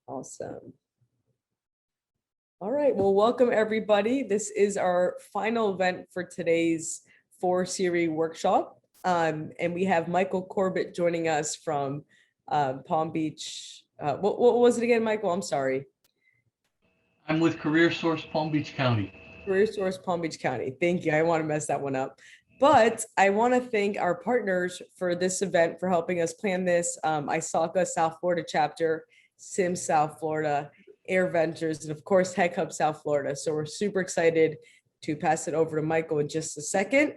Awesome. All right, well, welcome everybody. This is our final event for today's 4-series workshop. And we have Michael Corbit joining us from Palm Beach. What was it again, Michael? I'm sorry. I'm with CareerSource Palm Beach County. CareerSource Palm Beach County. Thank you. I want to mess that one up. But I want to thank our partners for this event for helping us plan this. ISACA South Florida chapter, SIM South Florida, Aire Ventures, and of course, Tech Hub South Florida. So we're super excited to pass it over to Michael in just a second.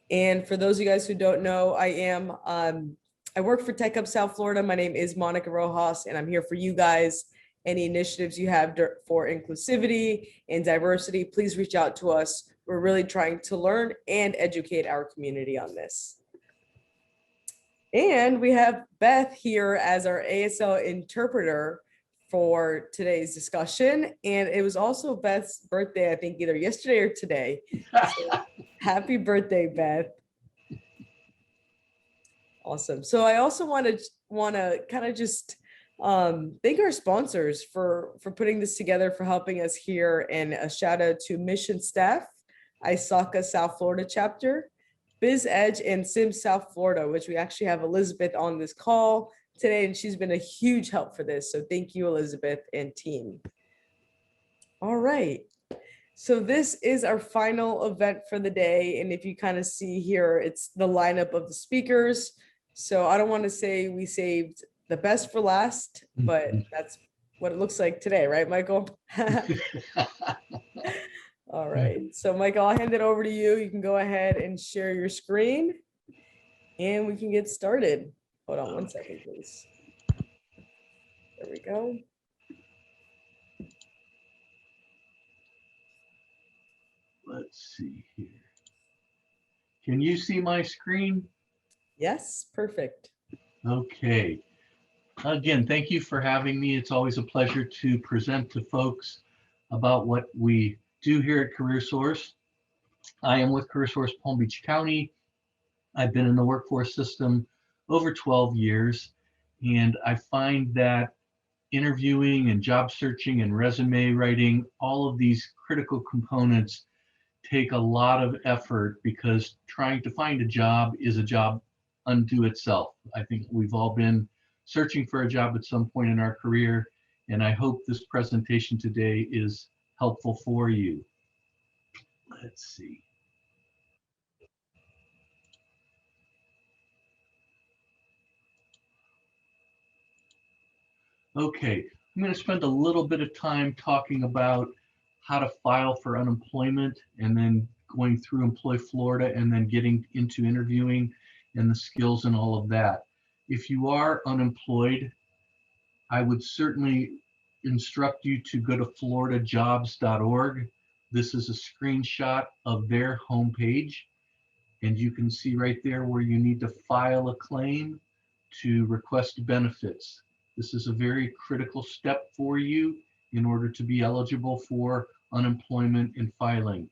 And for those of you guys who don't know, I work for Tech Hub South Florida. My name is Monica Rojas, and I'm here for you guys. Any initiatives you have for inclusivity and diversity, please reach out to us. We're really trying to learn and educate our community on this. And we have Beth here as our ASL interpreter for today's discussion. And it was also Beth's birthday, I think either yesterday or today. So happy birthday, Beth. Awesome. So I also want to kind of just thank our sponsors for putting this together, for helping us here, and a shout out to Mission Staff, ISACA South Florida chapter, Biz Edge, and SIM South Florida, which we actually have Elizabeth on this call today, and she's been a huge help for this. So thank you, Elizabeth and team. All right. So this is our final event for the day. And if you kind of see here, it's the lineup of the speakers. So I don't want to say we saved the best for last, but that's what it looks like today, right, Michael? All right, so Michael, I'll hand it over to you. You can go ahead and share your screen and we can get started. Hold on one second, please. There we go. Let's see here. Can you see my screen? Yes, perfect. Okay. Again, thank you for having me. It's always a pleasure to present to folks about what we do here at CareerSource. I am with CareerSource Palm Beach County. I've been in the workforce system over 12 years, and I find that interviewing and job searching and resume writing, all of these critical components take a lot of effort, because trying to find a job is a job unto itself. I think we've all been searching for a job at some point in our career, and I hope this presentation today is helpful for you. Let's see. Okay, I'm going to spend a little bit of time talking about how to file for unemployment, and then going through Employ Florida, and then getting into interviewing and the skills and all of that. If you are unemployed, I would certainly instruct you to go to floridajobs.org. This is a screenshot of their homepage, and you can see right there where you need to file a claim to request benefits. This is a very critical step for you in order to be eligible for unemployment and filing.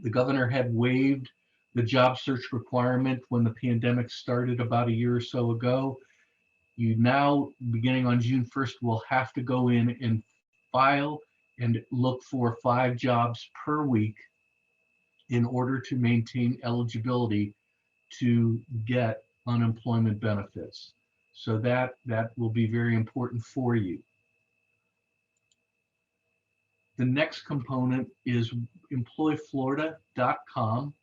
The governor had waived the job search requirement when the pandemic started about a year or so ago. You now, beginning on June 1st, will have to go in and file and look for 5 jobs per week in order to maintain eligibility to get unemployment benefits. So that will be very important for you. The next component is employflorida.com,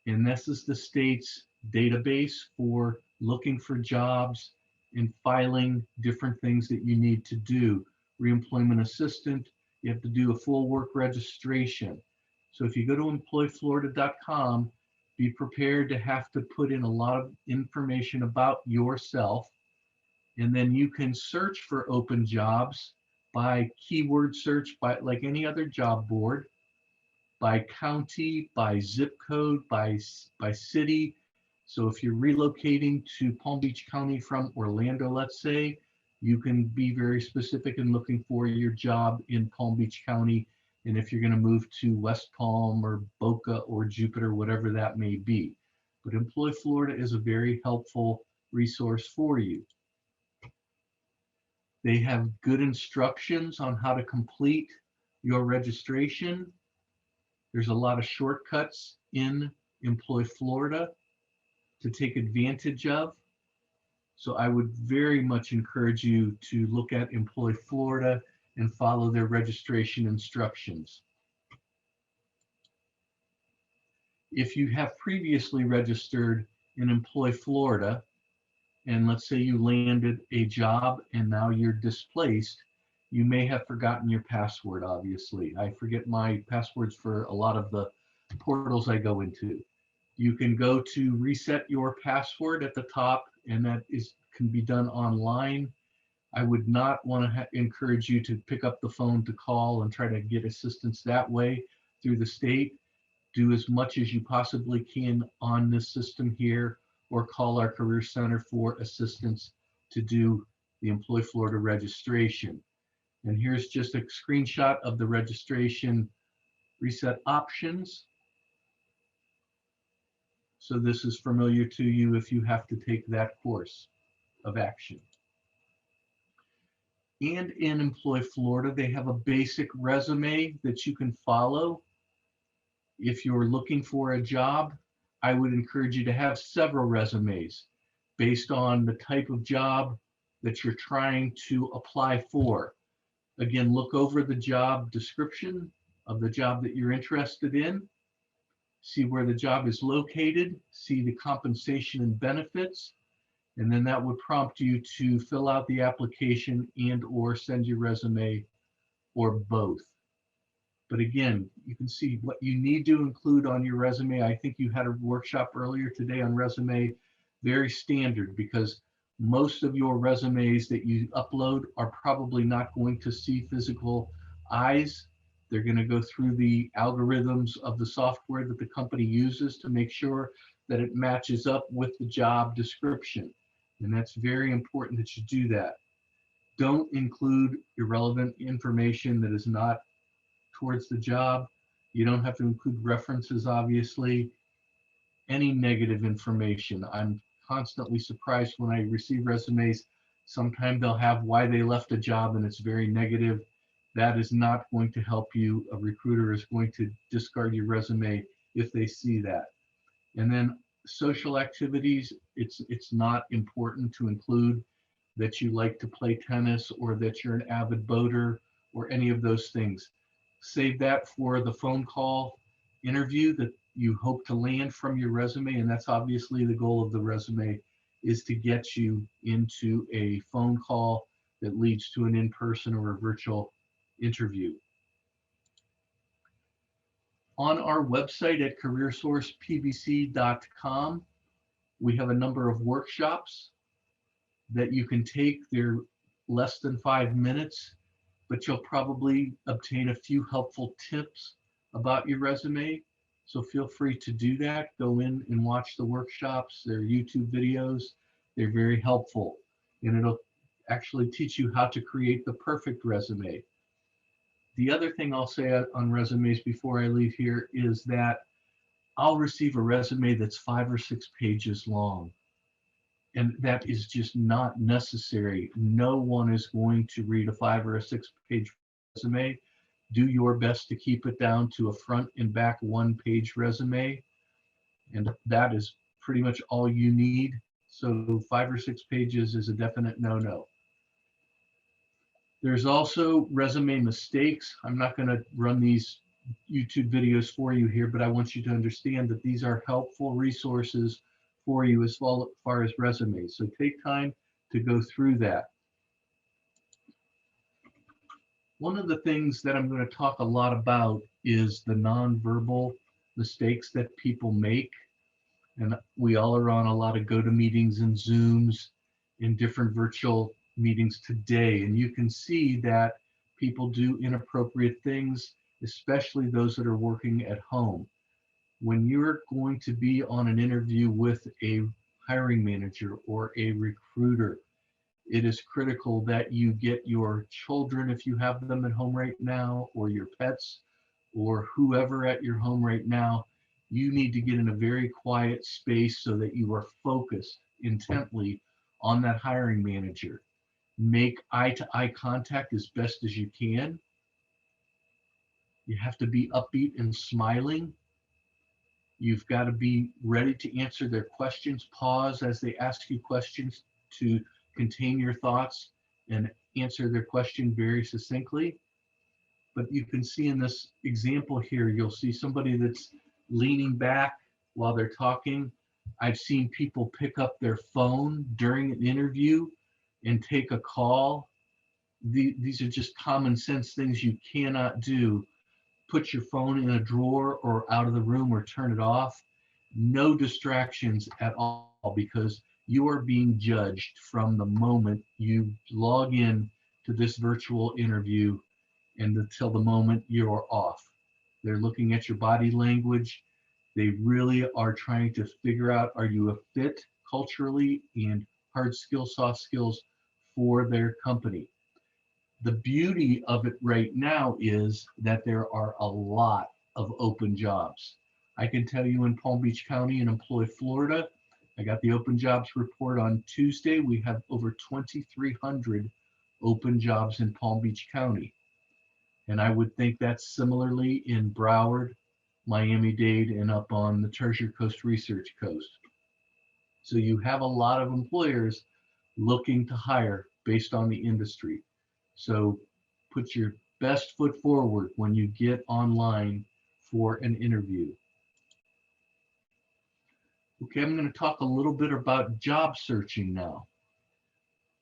and this is the state's database for looking for jobs and filing different things that you need to do. Reemployment assistant, you have to do a full work registration. So if you go to employflorida.com, be prepared to have to put in a lot of information about yourself, and then you can search for open jobs by keyword search, by like any other job board, by county, by zip code, by city. So if you're relocating to Palm Beach County from Orlando, let's say, you can be very specific in looking for your job in Palm Beach County. And if you're going to move to West Palm or Boca or Jupiter, whatever that may be. But Employ Florida is a very helpful resource for you. They have good instructions on how to complete your registration. There's a lot of shortcuts in Employ Florida to take advantage of. So I would very much encourage you to look at Employ Florida and follow their registration instructions. If you have previously registered in Employ Florida, and let's say you landed a job and now you're displaced, you may have forgotten your password, obviously. I forget my passwords for a lot of the portals I go into. You can go to reset your password at the top, and that can be done online. I would not want to encourage you to pick up the phone to call and try to get assistance that way through the state. Do as much as you possibly can on this system here, or call our Career Center for assistance to do the Employ Florida registration. And here's just a screenshot of the registration reset options. So this is familiar to you if you have to take that course of action. And in Employ Florida, they have a basic resume that you can follow. If you're looking for a job, I would encourage you to have several resumes based on the type of job that you're trying to apply for. Again, look over the job description of the job that you're interested in, see where the job is located, see the compensation and benefits, and then that would prompt you to fill out the application and or send your resume, or both. But again, you can see what you need to include on your resume. I think you had a workshop earlier today on resume, very standard, because most of your resumes that you upload are probably not going to see physical eyes. They're going to go through the algorithms of the software that the company uses to make sure that it matches up with the job description. And that's very important that you do that. Don't include irrelevant information that is not towards the job. You don't have to include references, obviously. Any negative information. I'm constantly surprised when I receive resumes. Sometimes they'll have why they left a job and it's very negative. That is not going to help you. A recruiter is going to discard your resume if they see that. And then social activities, it's not important to include that you like to play tennis or that you're an avid boater or any of those things. Save that for the phone call interview that you hope to land from your resume, and that's obviously the goal of the resume, is to get you into a phone call that leads to an in-person or a virtual interview. On our website at CareerSourcePBC.com, we have a number of workshops that you can take. They're less than 5 minutes, but you'll probably obtain a few helpful tips about your resume. So feel free to do that. Go in and watch the workshops. They're YouTube videos. They're very helpful. And it'll actually teach you how to create the perfect resume. The other thing I'll say on resumes before I leave here is that I'll receive a resume that's 5 or 6 pages long. And that is just not necessary. No one is going to read a 5 or a 6 page resume. Do your best to keep it down to a front and back 1-page resume. And that is pretty much all you need. So 5 or 6 pages is a definite no-no. There's also resume mistakes. I'm not going to run these YouTube videos for you here, but I want you to understand that these are helpful resources for you as far as resumes. So take time to go through that. One of the things that I'm going to talk a lot about is the nonverbal mistakes that people make. And we all are on a lot of GoToMeetings and Zooms in different virtual meetings today. And you can see that people do inappropriate things, especially those that are working at home. When you're going to be on an interview with a hiring manager or a recruiter, it is critical that you get your children, if you have them at home right now, or your pets, or whoever at your home right now. You need to get in a very quiet space so that you are focused intently on that hiring manager. Make eye-to-eye contact as best as you can. You have to be upbeat and smiling. You've got to be ready to answer their questions. Pause as they ask you questions to contain your thoughts and answer their question very succinctly. But you can see in this example here, you'll see somebody that's leaning back while they're talking. I've seen people pick up their phone during an interview and take a call. These are just common sense things you cannot do. Put your phone in a drawer or out of the room or turn it off. No distractions at all, because you are being judged from the moment you log in to this virtual interview and until the moment you're off. They're looking at your body language. They really are trying to figure out, are you a fit culturally and hard skills, soft skills for their company? The beauty of it right now is that there are a lot of open jobs. I can tell you in Palm Beach County and Employ Florida, I got the open jobs report on Tuesday. We have over 2,300 open jobs in Palm Beach County. And I would think that's similarly in Broward, Miami-Dade, and up on the Tertiary Coast Research Coast. So you have a lot of employers looking to hire based on the industry. So put your best foot forward when you get online for an interview. Okay, I'm going to talk a little bit about job searching now.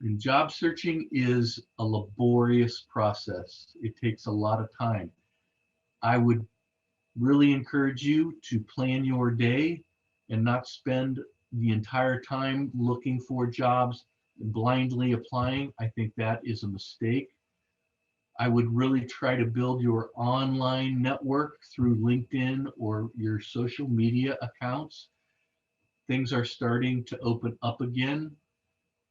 And job searching is a laborious process. It takes a lot of time. I would really encourage you to plan your day and not spend the entire time looking for jobs and blindly applying. I think that is a mistake. I would really try to build your online network through LinkedIn or your social media accounts. Things are starting to open up again,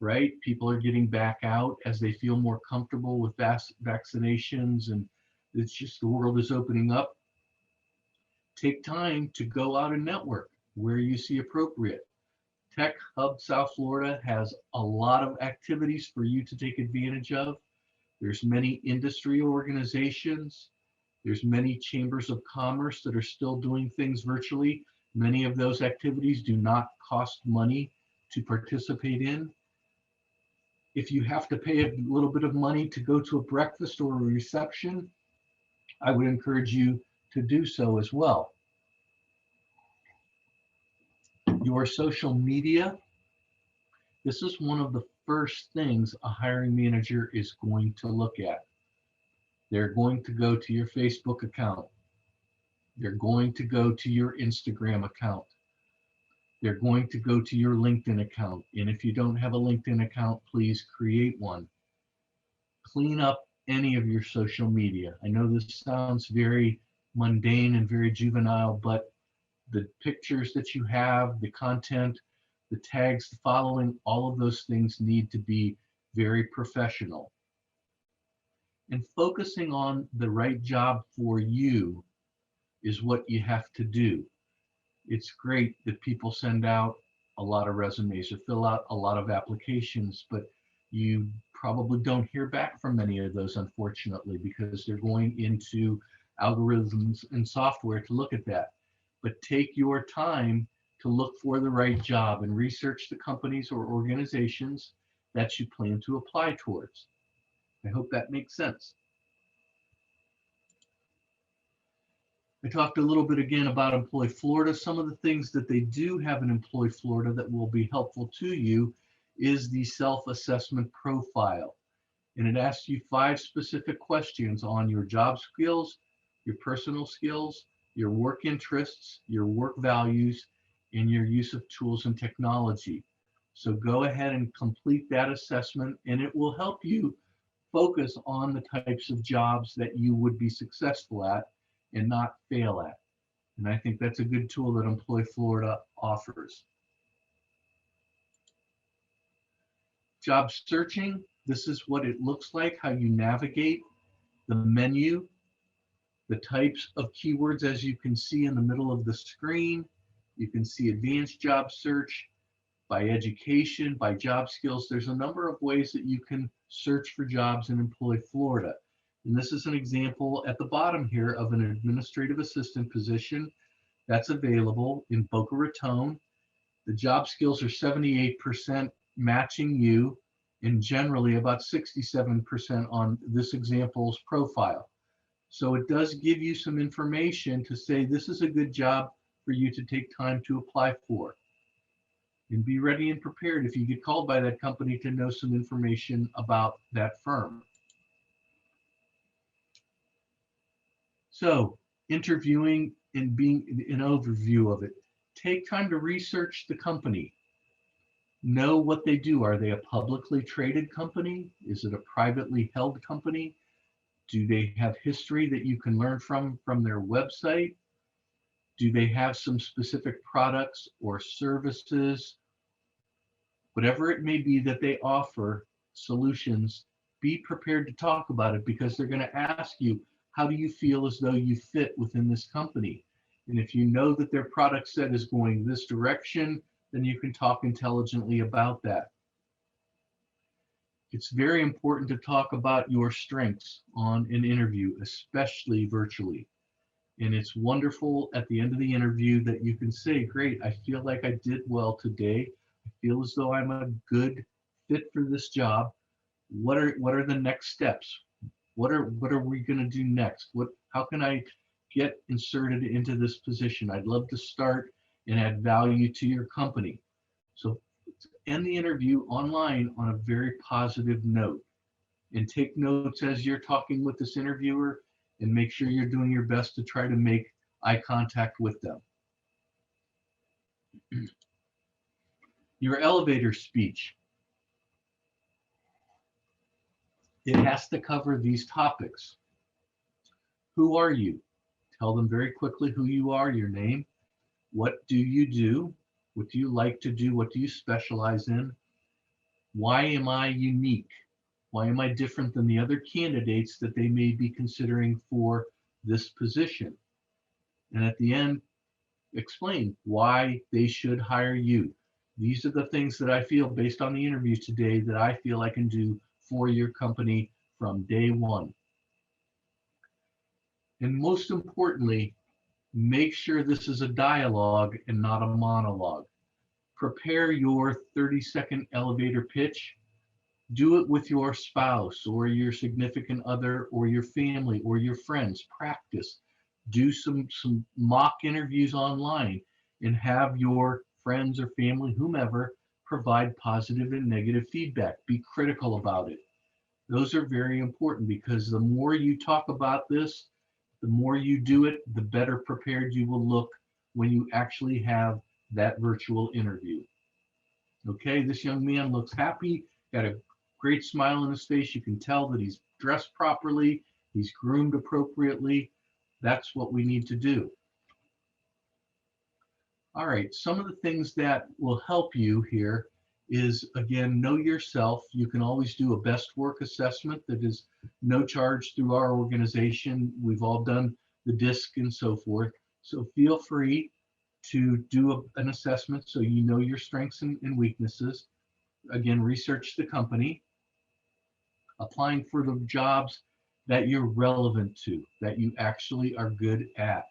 right? People are getting back out as they feel more comfortable with vaccinations, and it's just the world is opening up. Take time to go out and network where you see appropriate. Tech Hub South Florida has a lot of activities for you to take advantage of. There's many industry organizations. There's many chambers of commerce that are still doing things virtually. Many of those activities do not cost money to participate in. If you have to pay a little bit of money to go to a breakfast or a reception, I would encourage you to do so as well. Your social media, this is one of the first things a hiring manager is going to look at. They're going to go to your Facebook account. They're going to go to your Instagram account. They're going to go to your LinkedIn account. And if you don't have a LinkedIn account, please create one. Clean up any of your social media. I know this sounds very mundane and very juvenile, but the pictures that you have, the content, the tags, the following, all of those things need to be very professional. And focusing on the right job for you is what you have to do. It's great that people send out a lot of resumes or fill out a lot of applications, but you probably don't hear back from many of those, unfortunately, because they're going into algorithms and software to look at that. But take your time to look for the right job and research the companies or organizations that you plan to apply towards. I hope that makes sense. I talked a little bit again about Employ Florida. Some of the things that they do have in Employ Florida that will be helpful to you is the self-assessment profile. And it asks you 5 specific questions on your job skills, your personal skills, your work interests, your work values, and your use of tools and technology. So go ahead and complete that assessment, and it will help you focus on the types of jobs that you would be successful at and not fail at. And I think that's a good tool that Employ Florida offers. Job searching, this is what it looks like, how you navigate the menu, the types of keywords, as you can see in the middle of the screen. You can see advanced job search, by education, by job skills. There's a number of ways that you can search for jobs in Employ Florida. And this is an example at the bottom here of an administrative assistant position that's available in Boca Raton. The job skills are 78% matching you, and generally about 67% on this example's profile. So it does give you some information to say this is a good job for you to take time to apply for. And be ready and prepared if you get called by that company to know some information about that firm. So interviewing and being an overview of it. Take time to research the company. Know what they do. Are they a publicly traded company? Is it a privately held company? Do they have history that you can learn from their website? Do they have some specific products or services? Whatever it may be that they offer, solutions, be prepared to talk about it, because they're going to ask you, how do you feel as though you fit within this company? And if you know that their product set is going this direction, then you can talk intelligently about that. It's very important to talk about your strengths on an interview, especially virtually. And it's wonderful at the end of the interview that you can say, great, I feel like I did well today. I feel as though I'm a good fit for this job. What are the next steps? What are we going to do next? How can I get inserted into this position? I'd love to start and add value to your company. So end the interview online on a very positive note, and take notes as you're talking with this interviewer, and make sure you're doing your best to try to make eye contact with them. Your elevator speech. It has to cover these topics. Who are you? Tell them very quickly who you are, your name. What do you do? What do you like to do? What do you specialize in? Why am I unique? Why am I different than the other candidates that they may be considering for this position? And at the end, explain why they should hire you. These are the things that I feel, based on the interview today, that I feel I can do for your company from day one. And most importantly, make sure this is a dialogue and not a monologue. Prepare your 30-second elevator pitch. Do it with your spouse or your significant other or your family or your friends. Practice. Do some mock interviews online, and have your friends or family, whomever, provide positive and negative feedback. Be critical about it. Those are very important, because the more you talk about this, the more you do it, the better prepared you will look when you actually have that virtual interview. Okay, this young man looks happy, got a great smile on his face. You can tell that he's dressed properly, he's groomed appropriately. That's what we need to do. All right, some of the things that will help you here is, again, know yourself. You can always do a best work assessment that is no charge through our organization. We've all done the DISC and so forth. So feel free to do an assessment so you know your strengths and weaknesses. Again, research the company. Applying for the jobs that you're relevant to, that you actually are good at.